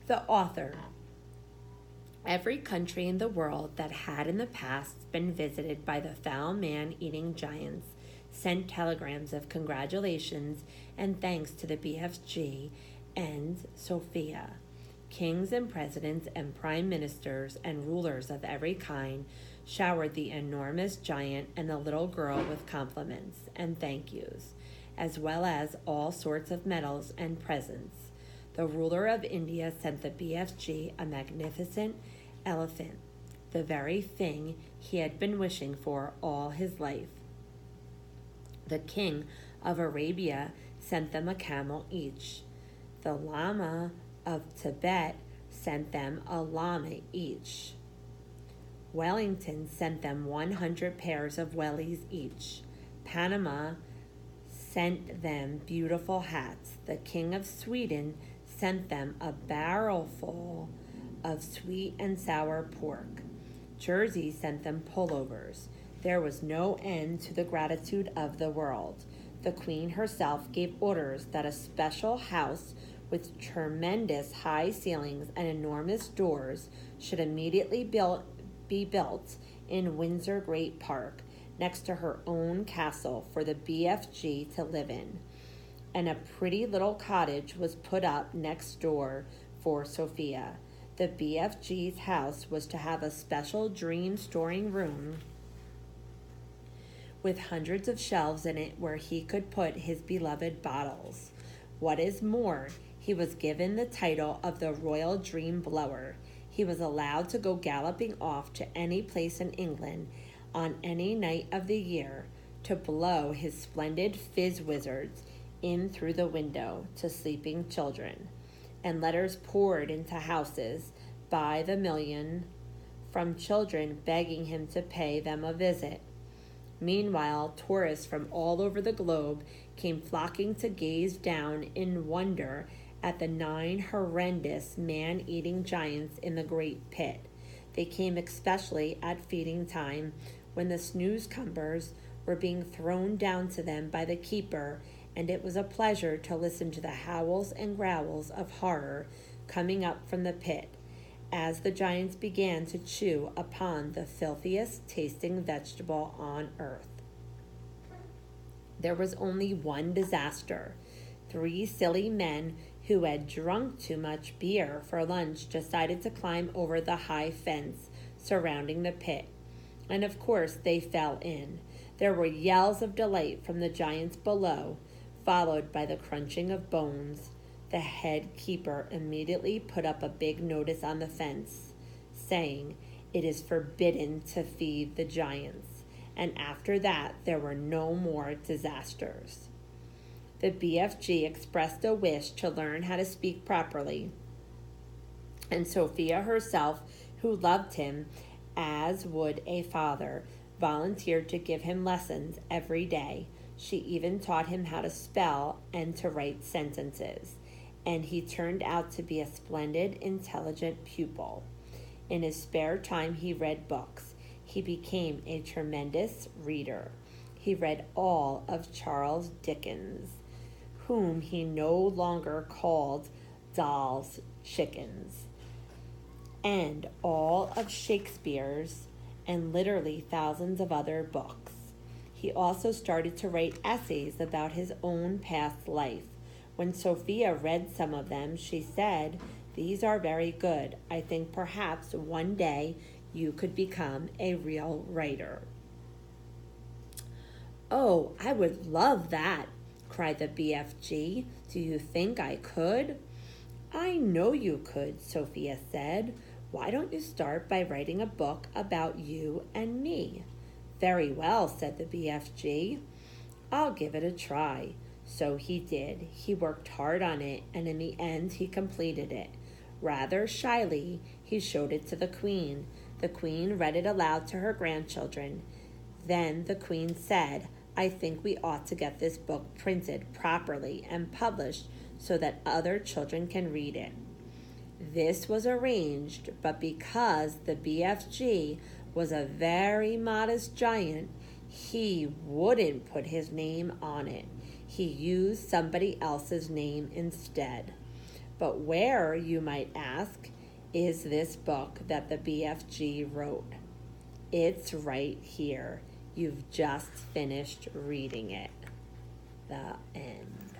The author. Every country in the world that had in the past been visited by the foul man-eating giants sent telegrams of congratulations and thanks to the BFG and Sophia. Kings and presidents and prime ministers and rulers of every kind showered the enormous giant and the little girl with compliments and thank yous, as well as all sorts of medals and presents. The ruler of India sent the BFG a magnificent elephant, the very thing he had been wishing for all his life. The king of Arabia sent them a camel each. The Lama of Tibet sent them a llama each. Wellington sent them 100 pairs of wellies each. Panama sent them beautiful hats. The king of Sweden sent them a barrelful of sweet and sour pork. Jersey sent them pullovers. There was no end to the gratitude of the world. The Queen herself gave orders that a special house with tremendous high ceilings and enormous doors should immediately be built in Windsor Great Park, next to her own castle for the BFG to live in. And a pretty little cottage was put up next door for Sophia. The BFG's house was to have a special dream storing room with hundreds of shelves in it where he could put his beloved bottles. What is more, he was given the title of the Royal Dream Blower. He was allowed to go galloping off to any place in England on any night of the year to blow his splendid fizz wizards in through the window to sleeping children, and letters poured into houses by the million from children begging him to pay them a visit. Meanwhile, tourists from all over the globe came flocking to gaze down in wonder at the 9 horrendous man-eating giants in the great pit. They came especially at feeding time, when the snooze-cumbers were being thrown down to them by the keeper, and it was a pleasure to listen to the howls and growls of horror coming up from the pit, as the giants began to chew upon the filthiest tasting vegetable on earth. There was only one disaster. 3 silly men who had drunk too much beer for lunch decided to climb over the high fence surrounding the pit, and of course they fell in. There were yells of delight from the giants below, followed by the crunching of bones. The head keeper immediately put up a big notice on the fence, saying, "It is forbidden to feed the giants," and after that there were no more disasters. The BFG expressed a wish to learn how to speak properly, and Sophia herself, who loved him as would a father, volunteered to give him lessons every day. She even taught him how to spell and to write sentences, and he turned out to be a splendid, intelligent pupil. In his spare time, he read books. He became a tremendous reader. He read all of Charles Dickens, whom he no longer called dolls' chickens, and all of Shakespeare's, and literally thousands of other books. He also started to write essays about his own past life. When Sophia read some of them, she said, "These are very good. I think perhaps one day you could become a real writer." "Oh, I would love that," cried the BFG. "Do you think I could?" "I know you could," Sophia said. "Why don't you start by writing a book about you and me?" "Very well," said the BFG. "I'll give it a try." So he did. He worked hard on it, and in the end he completed it. Rather shyly, he showed it to the Queen. The Queen read it aloud to her grandchildren. Then the Queen said, "I think we ought to get this book printed properly and published so that other children can read it." This was arranged, but because the BFG was a very modest giant, he wouldn't put his name on it. He used somebody else's name instead. But where, you might ask, is this book that the BFG wrote? It's right here. You've just finished reading it. The end.